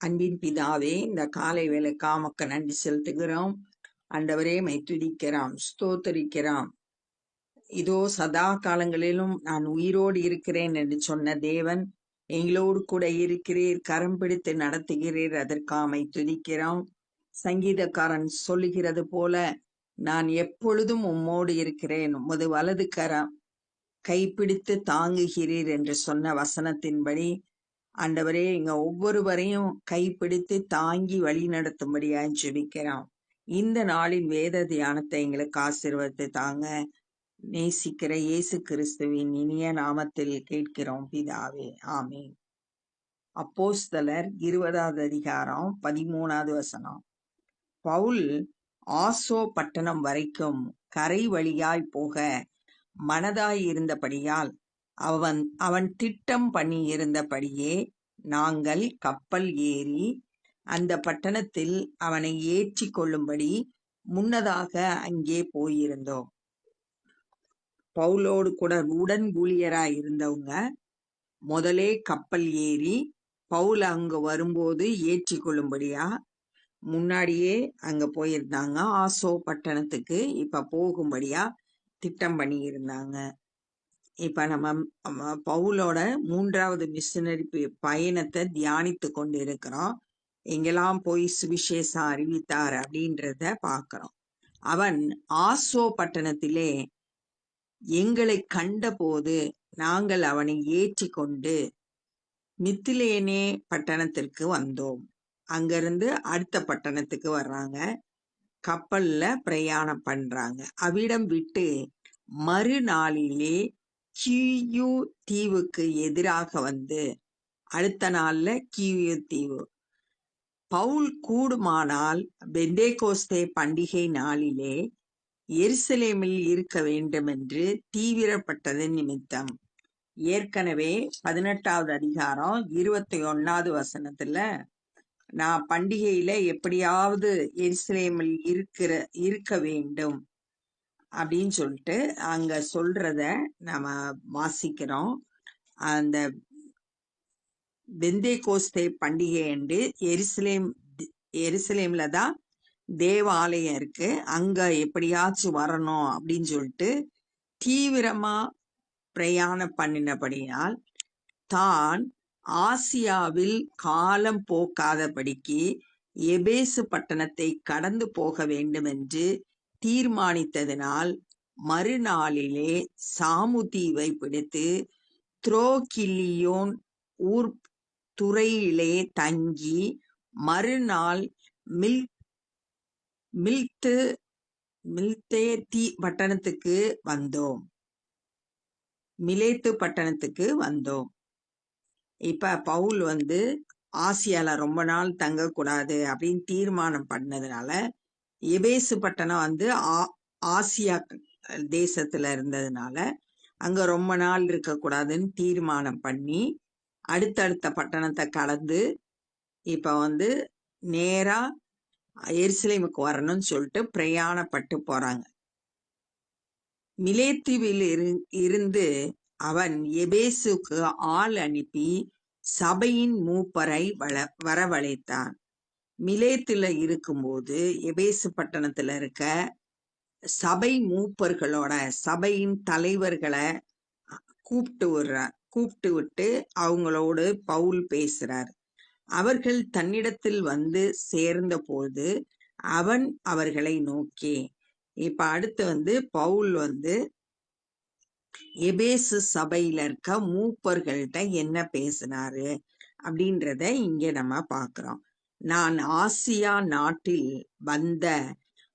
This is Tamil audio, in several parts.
அன்பின் பிதாவே, இந்த காலை வேளைக்காக உமக்கு நன்றி செலுத்துகிறோம். ஆண்டவரே, மை துதிக்கிறோம், ஸ்தோத்தரிக்கிறோம். இதோ சதா காலங்களிலும் நான் உயிரோடு இருக்கிறேன் என்று சொன்ன தேவன் எங்களோடு கூட இருக்கிறீர், கரம் பிடித்து நடத்துகிறீர். அதற்காக மை துதிக்கிறோம். சங்கீதக்காரன் சொல்லுகிறது போல, நான் எப்பொழுதும் உம்மோடு இருக்கிறேன், உமது வலது கரம் கைப்பிடித்து தாங்குகிறீர் என்று சொன்ன வசனத்தின்படி ஆண்டவரே, எங்க ஒவ்வொருவரையும் கைப்பிடித்து தாங்கி வழி நடத்தும்படியாய் ஜெபிக்கிறோம். இந்த நாளின் வேத தியானத்தை எங்களுக்கு ஆசீர்வதித்து தாங்க. நேசிக்கிற இயேசு கிறிஸ்துவின் இனிய நாமத்தில் கேட்கிறோம் பிதாவே, ஆமென். அப்போஸ்தலர் 20வது அதிகாரம் 13வது வசனம். பவுல் ஆசோ பட்டணம் வரைக்கும் கரை வழியாய் போக மனதாய் இருந்தபடியால் அவன் திட்டம் பண்ணி இருந்தபடியே நாங்கள் கப்பல் ஏறி அந்த பட்டணத்தில் அவனை ஏற்றி கொள்ளும்படி முன்னதாக அங்கே போயிருந்தோம். பவுலோடு கூட உடன் ஊழியராய் இருந்தவங்க முதலே கப்பல் ஏறி பவுல் அங்க வரும்போது ஏற்றி கொள்ளும்படியா முன்னாடியே அங்க போயிருந்தாங்க. ஆசோ பட்டணத்துக்கு இப்ப போகும்படியா திட்டம் பண்ணி இருந்தாங்க. இப்ப நம்ம பவுலோட 3வது மிஷனரி பயணத்தை தியானித்து கொண்டு இருக்கிறோம். எங்கெல்லாம் போய் சுவிசேஷம் அறிவித்தார் அப்படின்றத பார்க்கிறோம். அவன் ஆசோ பட்டணத்திலே எங்களை கண்டபோது நாங்கள் அவனை ஏற்றி கொண்டு மித்திலேனே பட்டணத்திற்கு வந்தோம். அங்கிருந்து அடுத்த பட்டணத்துக்கு வர்றாங்க, கப்பல்ல பிரயாணம் பண்றாங்க. அவ்விடம் விட்டு மறுநாளிலே கியூ தீவுக்கு எதிராக வந்து அடுத்த நாள்ல கியூ தீவு. பவுல் கூடுமானால் பெந்தேகோஸ்தே பண்டிகை நாளிலே எருசலேமில் இருக்க வேண்டும் என்று தீவிரப்பட்டது நிமித்தம். ஏற்கனவே 18வது அதிகாரம் 21வது வசனத்துல நான் பண்டிகையில எப்படியாவது எருசலேமில் இருக்க வேண்டும் அப்படின்னு சொல்லிட்டு அங்க சொல்றத நாம வாசிக்கிறோம். அந்த பெந்தேகோஸ்தே பண்டிகை என்று எருசலேம்ல தான் தேவாலயம் இருக்கு, அங்க எப்படியாச்சும் வரணும் அப்படின்னு சொல்லிட்டு தீவிரமா பிரயாணம் பண்ணினபடியால் தான் ஆசியாவில் காலம் போக்காதபடிக்கு எபேசு பட்டணத்தை கடந்து போக வேண்டும் என்று தீர்மானித்ததினால் மறுநாளிலே சாமுதீவை பிடித்து துரோகில்லியோன் ஊர் துறையிலே தங்கி மறுநாள் மில்தே பட்டணத்துக்கு வந்தோம். மிலேத்து பட்டணத்துக்கு வந்தோம். இப்ப பவுல் வந்து ஆசியால ரொம்ப நாள் தங்கக்கூடாது அப்படின்னு தீர்மானம் பண்ணதுனால எபேசு பட்டணம் வந்து ஆசியா தேசத்துல இருந்ததுனால அங்க ரொம்ப நாள் இருக்கக்கூடாதுன்னு தீர்மானம் பண்ணி அடுத்தடுத்த பட்டணத்தை கடந்து இப்ப வந்து நேரா எருசலேமுக்கு வரணும்னு சொல்லிட்டு பிரயாணப்பட்டு போறாங்க. மிலேத்துவில் இருந்து அவன் எபேசுக்கு ஆள் அனுப்பி சபையின் மூப்பரை வரவழைத்தான். மிலேத்துல இருக்கும்போது எபேசு பட்டணத்துல இருக்க சபை மூப்பர்களோட சபையின் தலைவர்களை கூப்பிட்டு விட்டு அவங்களோடு பவுல் பேசுறார். அவர்கள் தன்னிடத்தில் வந்து சேர்ந்த போது அவன் அவர்களை நோக்கி, இப்ப அடுத்து வந்து பவுல் வந்து எபேசு சபையில இருக்க மூப்பர்கள்ட்ட என்ன பேசினாரு அப்படின்றத இங்க நம்ம பார்க்கிறோம். நான் ஆசியா நாட்டில் வந்த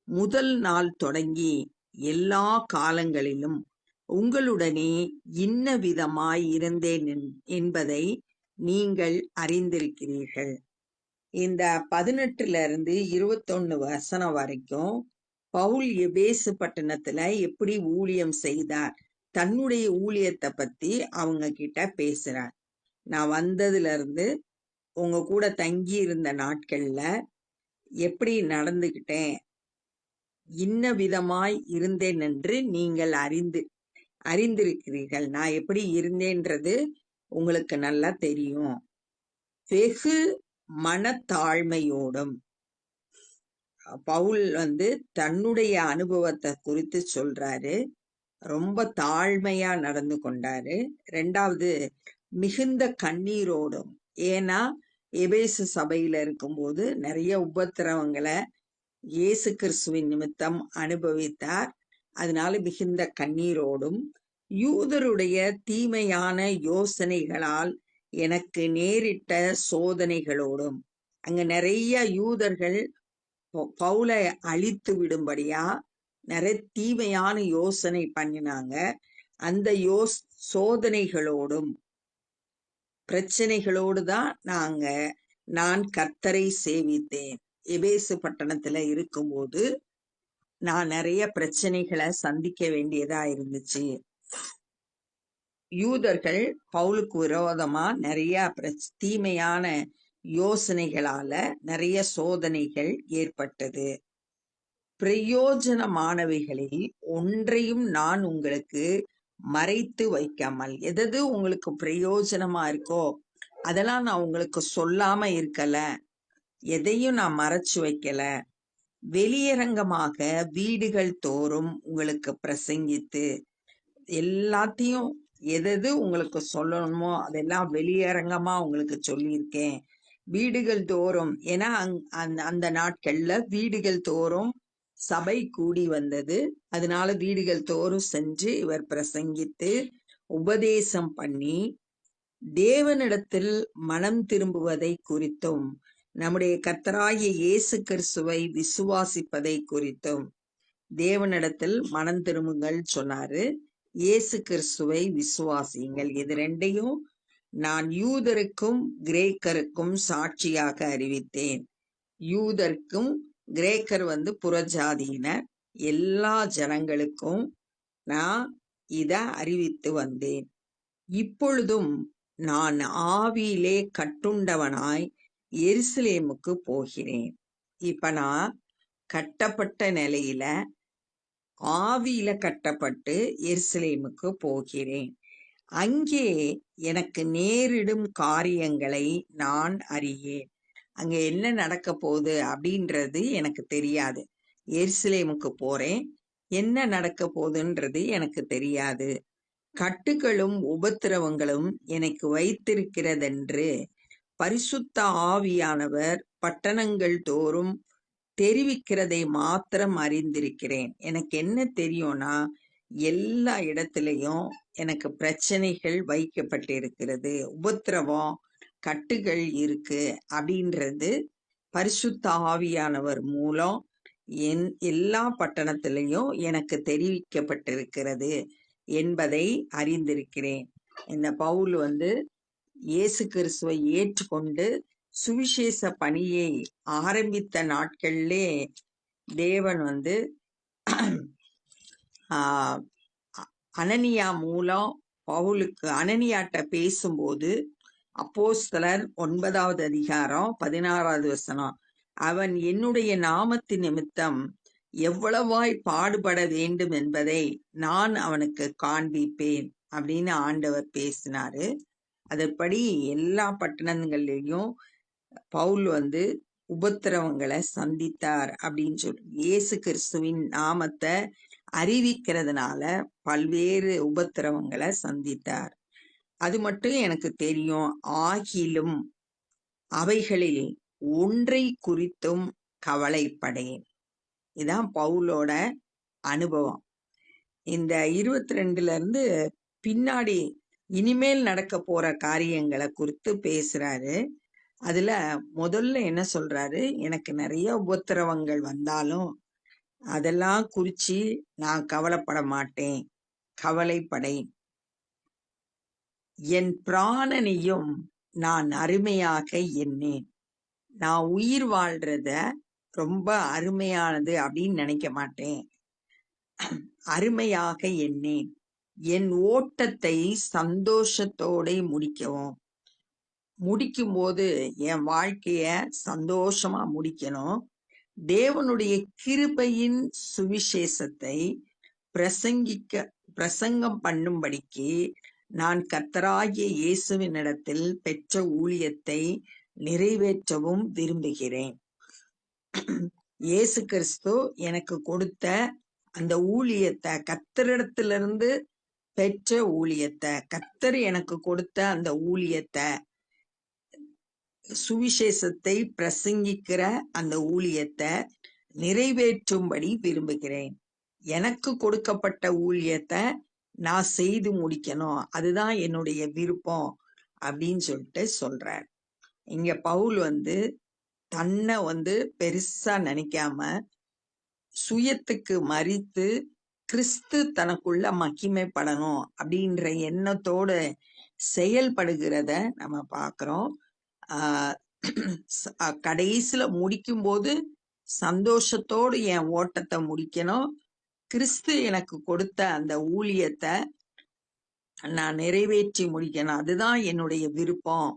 முதல் நாள் தொடங்கி எல்லா காலங்களிலும் உங்களுடனே இன்ன விதமாய் இருந்தேன் என்பதை நீங்கள் அறிந்திருக்கிறீர்கள். இந்த 18ல இருந்து 21 வசனம் வரைக்கும் பவுல் எபேசு பட்டணத்துல எப்படி ஊழியம் செய்தார், தன்னுடைய ஊழியத்தை பத்தி அவங்க கிட்ட பேசுறார். நான் வந்ததுல இருந்து உங்க கூட தங்கி இருந்த நாட்கள்ல எப்படி நடந்துகிட்டேன், இன்ன விதமாய் இருந்தேன் என்று நீங்கள் அறிந்திருக்கிறீர்கள். நான் எப்படி இருந்தேன்றது உங்களுக்கு நல்லா தெரியும். வெகு மனத்தாழ்மையோடும். பவுல் தன்னுடைய அனுபவத்தை குறித்து சொல்றாரு. ரொம்ப தாழ்மையா நடந்து கொண்டாரு. 2வது மிகுந்த கண்ணீரோடும். ஏன்னா எபேசு சபையில இருக்கும்போது நிறைய உபத்திரவங்களை இயேசு கிறிஸ்துவின் நிமித்தம் அனுபவித்தார். அதனால மிகுந்த கண்ணீரோடும், யூதருடைய தீமையான யோசனைகளால் எனக்கு நேரிட்ட சோதனைகளோடும். அங்க நிறைய யூதர்கள் பவுலை அழித்து விடும்படியா நிறைய தீமையான யோசனை பண்ணினாங்க. அந்த சோதனைகளோடும் பிரச்சனைகளோடு தான் நான் கர்த்தரை சேவித்தேன். எபேசு பட்டணத்துல இருக்கும்போது நான் நிறைய பிரச்சனைகளை சந்திக்க வேண்டியதா இருந்துச்சு. யூதர்கள் பவுலுக்கு விரோதமா நிறைய தீமையான யோசனைகளால நிறைய சோதனைகள் ஏற்பட்டது. பிரயோஜனமானவைகளில் ஒன்றையும் நான் உங்களுக்கு மறைத்து வைக்காமல், எது உங்களுக்கு பிரயோஜனமா இருக்கோ அதெல்லாம் நான் உங்களுக்கு சொல்லாம இருக்கல, எதையும் நான் மறைச்சு வைக்கல. வெளியரங்கமாக வீடுகள் தோறும் உங்களுக்கு பிரசங்கித்து, எல்லாத்தையும் எது உங்களுக்கு சொல்லணுமோ அதெல்லாம் வெளியரங்கமா உங்களுக்கு சொல்லியிருக்கேன். வீடுகள் தோறும், ஏன்னா அந்த நாட்கள்ல வீடுகள் தோறும் சபை கூடி வந்தது. அதனால வீடுகள் தோறும் சென்று இவர் பிரசங்கித்து உபதேசம் பண்ணி தேவனிடத்தில் மனம் திரும்புவதை குறித்தும் நம்முடைய கர்த்தராகிய இயேசு கிறிஸ்துவை விசுவாசிப்பதை குறித்தும், தேவனிடத்தில் மனம் திரும்புங்கள் சொன்னாரு, இயேசு கிறிஸ்துவை விசுவாசியுங்கள். இது ரெண்டையும் நான் யூதருக்கும் கிரேக்கருக்கும் சாட்சியாக அறிவித்தேன். யூதருக்கும், கிரேக்கர் புறஜாதியினர், எல்லா ஜனங்களுக்கும் நான் இத அறிவித்து வந்தேன். இப்பொழுதும் நான் ஆவியிலே கட்டுண்டவனாய் எருசலேமுக்கு போகிறேன். இப்ப நான் கட்டப்பட்ட நிலையில ஆவியில கட்டப்பட்டு எருசலேமுக்கு போகிறேன். அங்கே எனக்கு நேரிடும் காரியங்களை நான் அறியேன். அங்க என்ன நடக்க போகுது அப்படின்றது எனக்கு தெரியாது. எருசலேமுக்கு போறேன், என்ன நடக்க போகுதுன்றது எனக்கு தெரியாது. கட்டுகளும் உபத்திரவங்களும் எனக்கு வைத்திருக்கிறதென்று பரிசுத்த ஆவியானவர் பட்டணங்கள் தோறும் தெரிவிக்கிறதை மாத்திரம் அறிந்திருக்கிறேன். எனக்கு என்ன தெரியும்னா, எல்லா இடத்திலையும் எனக்கு பிரச்சனைகள் வைக்கப்பட்டிருக்கிறது, உபத்திரவம், கட்டுகள் இருக்கு அப்படின்றது பரிசுத்த ஆவியானவர் மூலம் எல்லா பட்டணத்திலையும் எனக்கு தெரிவிக்கப்பட்டிருக்கிறது என்பதை அறிந்திருக்கிறேன். இந்த பவுல் இயேசு கிறிஸ்துவை ஏற்றுக்கொண்டு சுவிசேஷ பணியை ஆரம்பித்த நாட்கள்லே தேவன் அனனியா மூலம் பவுலுக்கு, அனனியாட்ட பேசும்போது அப்போஸ்தலர் 9வது அதிகாரம் 16வது வசனம், அவன் என்னுடைய நாமத்தின் நிமித்தம் எவ்வளவாய் பாடுபட வேண்டும் என்பதை நான் அவனுக்கு காண்பிப்பேன் அப்படின்னு ஆண்டவர் பேசினாரு. அதன்படி எல்லா பட்டணங்கள்லயும் பவுல் உபத்திரவங்களை சந்தித்தார் அப்படின்னு சொல்லி, இயேசு கிறிஸ்துவின் நாமத்தை அறிவிக்கிறதுனால பல்வேறு உபத்திரவங்களை சந்தித்தார். அது மட்டும் எனக்கு தெரியும். ஆகிலும் அவைகளில் ஒன்றை குறித்தும் கவலைப்படேன். இதான் பவுலோட அனுபவம். இந்த 22ல இருந்து பின்னாடி இனிமேல் நடக்க போற காரியங்களை குறித்து பேசுறாரு. அதுல முதல்ல என்ன சொல்றாரு, எனக்கு நிறைய உபத்திரவங்கள் வந்தாலும் அதெல்லாம் குறிச்சு நான் கவலைப்பட மாட்டேன், கவலைப்படேன். என் பிராணனையும் நான் அருமையாக எண்ணேன். நான் உயிர் வாழ்றத ரொம்ப அருமையானது அப்படின்னு நினைக்க மாட்டேன், அருமையாக எண்ணேன். என் ஓட்டத்தை சந்தோஷத்தோட முடிக்கும் போது என் வாழ்க்கைய சந்தோஷமா முடிக்கணும். தேவனுடைய கிருபையின் சுவிசேஷத்தை பிரசங்கம் பண்ணும்படிக்கு நான் கர்த்தராகிய இயேசுவினிடத்தில் பெற்ற ஊழியத்தை நிறைவேற்றவும் விரும்புகிறேன். இயேசு கிறிஸ்து எனக்கு கொடுத்த அந்த ஊழியத்தை, கர்த்தரிடத்திலிருந்து பெற்ற ஊழியத்தை, கர்த்தர் எனக்கு கொடுத்த அந்த ஊழியத்தை, சுவிசேஷத்தை பிரசங்கிக்கிற அந்த ஊழியத்தை நிறைவேற்றும்படி விரும்புகிறேன். எனக்கு கொடுக்கப்பட்ட ஊழியத்தை நான் செய்து முடிக்கணும், அதுதான் என்னுடைய விருப்பம் அப்படின்னு சொல்லிட்டு சொல்றார். இங்க பவுல் தன்னை பெருசா நினைக்காம சுயத்துக்கு மறித்து கிறிஸ்து தனக்குள்ள மகிமைப்படணும் அப்படின்ற எண்ணத்தோட செயல்படுகிறத நம்ம பார்க்கிறோம். கடைசியில முடிக்கும் போது சந்தோஷத்தோடு என் ஓட்டத்தை முடிக்கணும், கிறிஸ்து எனக்கு கொடுத்த அந்த ஊழியத்தை நான் நிறைவேற்றி முடிக்கணும், அதுதான் என்னுடைய விருப்பம்,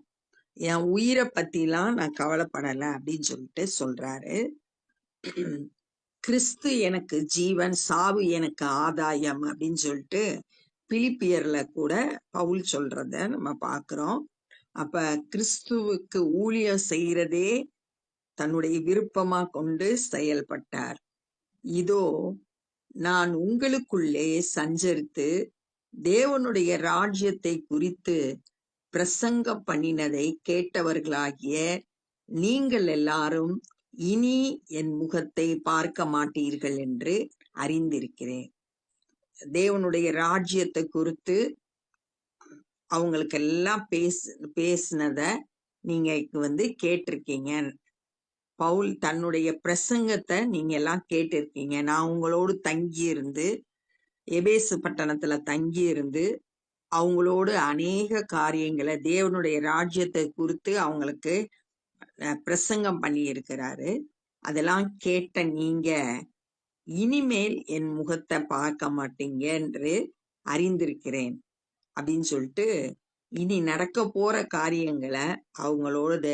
என் உயிரை பத்திலாம் நான் கவலைப்படலை அப்படின்னு சொல்லிட்டு சொல்றாரு. கிறிஸ்து எனக்கு ஜீவன், சாவு எனக்கு ஆதாயம் அப்படின்னு சொல்லிட்டு பிலிப்பியர்ல கூட பவுல் சொல்றத நம்ம பார்க்கிறோம். அப்ப கிறிஸ்துவுக்கு ஊழியம் செய்யறதே தன்னுடைய விருப்பமா கொண்டு செயல்பட்டார். இதோ நான் உங்களுக்குள்ளே சஞ்சரித்து தேவனுடைய ராஜ்யத்தை குறித்து பிரசங்கம் பண்ணினதை கேட்டவர்களாகிய நீங்கள் எல்லாரும் இனி என் முகத்தை பார்க்க மாட்டீர்கள் என்று அறிந்திருக்கிறேன். தேவனுடைய ராஜ்யத்தை குறித்து அவங்களுக்கு எல்லாம் பேசினத நீங்க கேட்டிருக்கீங்க. பவுல் தன்னுடைய பிரசங்கத்தை நீங்க எல்லாம் கேட்டிருக்கீங்க. நான் உங்களோடு தங்கி இருந்து, எபேசு பட்டணத்துல தங்கி இருந்து அவங்களோடு அநேக காரியங்களை, தேவனுடைய ராஜ்யத்தை குறித்து அவங்களுக்கு பிரசங்கம் பண்ணி இருக்கிறாரு. அதெல்லாம் கேட்ட நீங்க இனிமேல் என் முகத்தை பார்க்க மாட்டீங்க என்று அறிந்திருக்கிறேன் அப்படின்னு சொல்லிட்டு இனி நடக்க போற காரியங்களை அவங்களோட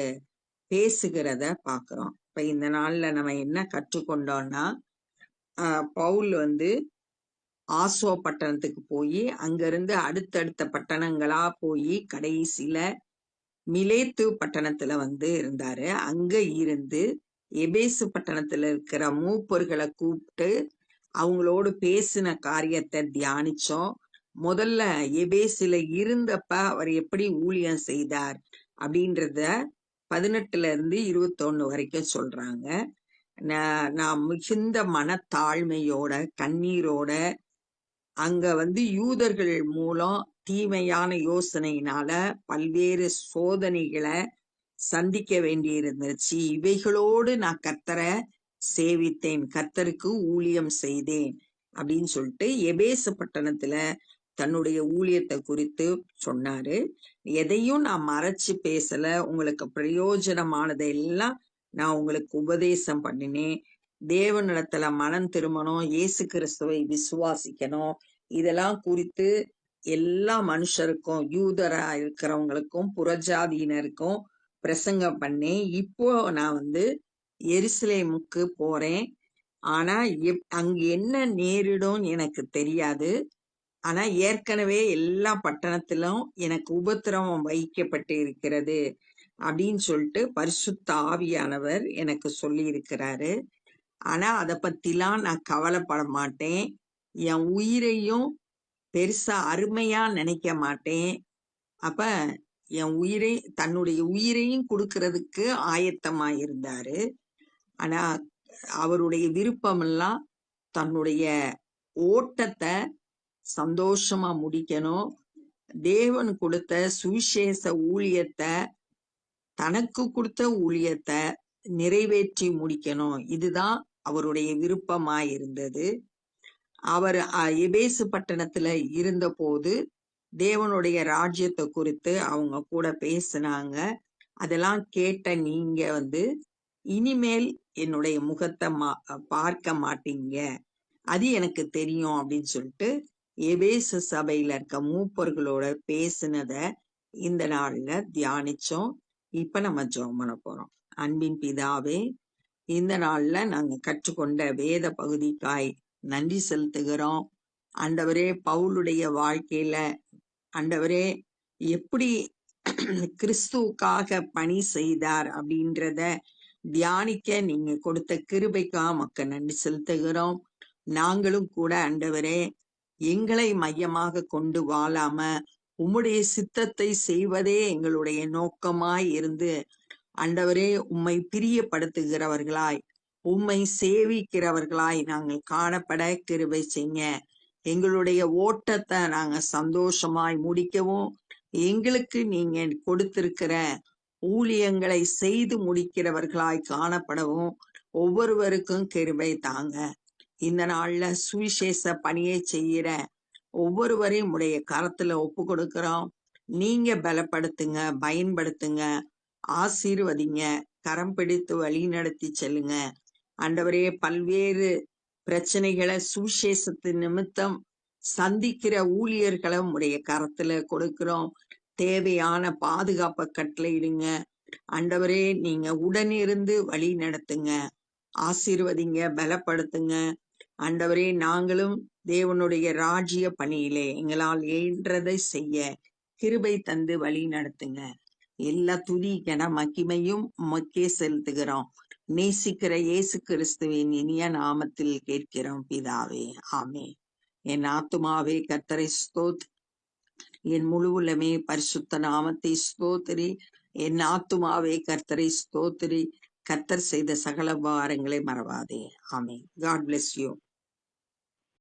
பேசுகிறத பாக்குறோம். இப்ப இந்த நாள்ல நம்ம என்ன கற்றுக்கொண்டோம்னா, பவுல் ஆசோ பட்டணத்துக்கு போய் அங்கிருந்து அடுத்தடுத்த பட்டணங்களா போய் கடைசியில மிலேத்து பட்டணத்துல இருந்தாரு. அங்க இருந்து எபேசு பட்டணத்துல இருக்கிற மூப்பர்களை கூப்பிட்டு அவங்களோடு பேசின காரியத்தை தியானிச்சோம். முதல்ல எபேசுல இருந்தப்ப அவர் எப்படி ஊழியம் செய்தார் அப்படின்றத 18 இருந்து 21 வரைக்கும் சொல்றாங்க. நான் மிகுந்த மனத்தாழ்மையோட கண்ணீரோட அங்க யூதர்கள் மூலம் தீமையான யோசனையினால பல்வேறு சோதனைகளை சந்திக்க வேண்டி இருந்துச்சு. இவைகளோடு நான் கர்த்தரை சேவித்தேன், கர்த்தருக்கு ஊழியம் செய்தேன் அப்படின்னு சொல்லிட்டு எபேசு பட்டணத்துல தன்னுடைய ஊழியத்தை குறித்து சொன்னாரு. எதையும் நான் மறைச்சு பேசல, உங்களுக்கு பிரயோஜனமானதை எல்லாம் நான் உங்களுக்கு உபதேசம் பண்ணினேன். தேவனிடத்துல மனம் திரும்பணும், இயேசு கிறிஸ்துவை விசுவாசிக்கணும், இதெல்லாம் குறித்து எல்லா மனுஷருக்கும், யூதரா இருக்கிறவங்களுக்கும் புறஜாதியினருக்கும் பிரசங்கம் பண்ணேன். இப்போ நான் எருசலேமுக்கு போறேன். ஆனா அங்க என்ன நேரிடும் எனக்கு தெரியாது. ஆனா ஏற்கனவே எல்லா பட்டணத்திலும் எனக்கு உபத்திரவம் வைக்கப்பட்டு இருக்கிறது அப்படின்னு சொல்லிட்டு பரிசுத்த ஆவியானவர் எனக்கு சொல்லி இருக்கிறாரு. ஆனா அதை பத்திலாம் நான் கவலைப்பட மாட்டேன். என் உயிரையும் பெருசா அருமையா நினைக்க மாட்டேன். அப்ப தன்னுடைய உயிரையும் கொடுக்கறதுக்கு ஆயத்தமா இருந்தாரு. ஆனா அவருடைய விருப்பம் எல்லாம் தன்னுடைய ஓட்டத்தை சந்தோஷமா முடிக்கணும், தேவன் கொடுத்த சுவிசேஷ ஊழியத்தை, தனக்கு கொடுத்த ஊழியத்தை நிறைவேற்றி முடிக்கணும், இதுதான் அவருடைய விருப்பமா இருந்தது. அவர் எபேசு பட்டணத்துல இருந்த போது தேவனுடைய ராஜ்யத்தை குறித்து அவங்க கூட பேசினாங்க. அதெல்லாம் கேட்ட நீங்க இனிமேல் என்னுடைய முகத்தை பார்க்க மாட்டீங்க, அது எனக்கு தெரியும் அப்படின்னு சொல்லிட்டு எபேசு சபையில இருக்க மூப்பர்களோட பேசினத இந்த நாள்ல தியானிச்சோம். இப்ப நம்ம ஜெபம் பண்ண போறோம். அன்பின் பிதாவே, இந்த நாள்ல நாங்க கற்றுக்கொண்ட வேத பகுதிக்காய் நன்றி செலுத்துகிறோம். ஆண்டவரே, பவுலுடைய வாழ்க்கையில ஆண்டவரே எப்படி கிறிஸ்துவுக்காக பணி செய்தார் அப்படின்றத தியானிக்க நீங்க கொடுத்த கிருபைக்காக மக்கள் நன்றி செலுத்துகிறோம். நாங்களும் கூட ஆண்டவரே எங்களை மையமாக கொண்டு வாழாம உம்முடைய சித்தத்தை செய்வதே எங்களுடைய நோக்கமாய் இருந்து ஆண்டவரே உம்மை பிரியப்படுத்துகிறவர்களாய் உம்மை சேவிக்கிறவர்களாய் நாங்கள் காணப்பட கிருபை செய்யுங்க. எங்களுடைய ஓட்டத்தை நாங்க சந்தோஷமாய் முடிக்கவும் எங்களுக்கு நீங்க கொடுத்திருக்கிற ஊழியங்களை செய்து முடிக்கிறவர்களாய் காணப்படவும் ஒவ்வொருவருக்கும் கிருபை தாங்க. இந்த நாள்ல சுவிசேஷ பணியை செய்கிற ஒவ்வொருவரையும் உடைய கரத்துல ஒப்பு கொடுக்கிறோம். நீங்க பலப்படுத்துங்க, பயன்படுத்துங்க, ஆசீர்வதிங்க, கரம் பிடித்து வழி நடத்தி செல்லுங்க. ஆண்டவரே பல்வேறு பிரச்சனைகளை சுவிசேஷத்தின் நிமித்தம் சந்திக்கிற ஊழியர்களை உடைய கரத்துல கொடுக்கிறோம். தேவையான பாதுகாப்பை கட்டளையிடுங்க. ஆண்டவரே நீங்க உடனிருந்து வழி நடத்துங்க, ஆசீர்வதிங்க, பலப்படுத்துங்க. ஆண்டவரே நாங்களும் தேவனுடைய ராஜ்ய பணியிலே எங்களால் இயன்றதை செய்ய கிருபை தந்து வழி நடத்துங்க. எல்லா துதி கன மகிமையும் உமக்கே செலுத்துகிறோம். நேசிக்கிற இயேசு கிறிஸ்துவின் இனிய நாமத்தில் கேட்கிறோம் பிதாவே, ஆமே. என் ஆத்துமாவே கர்த்தரை ஸ்தோத்திரி, என் முழு உள்ளமே பரிசுத்த நாமத்தை ஸ்தோத்திரி. என் ஆத்துமாவே கர்த்தரை ஸ்தோத்திரி, கர்த்தர் செய்த சகல உபகாரங்களை மறவாதே. ஆமே. God bless you.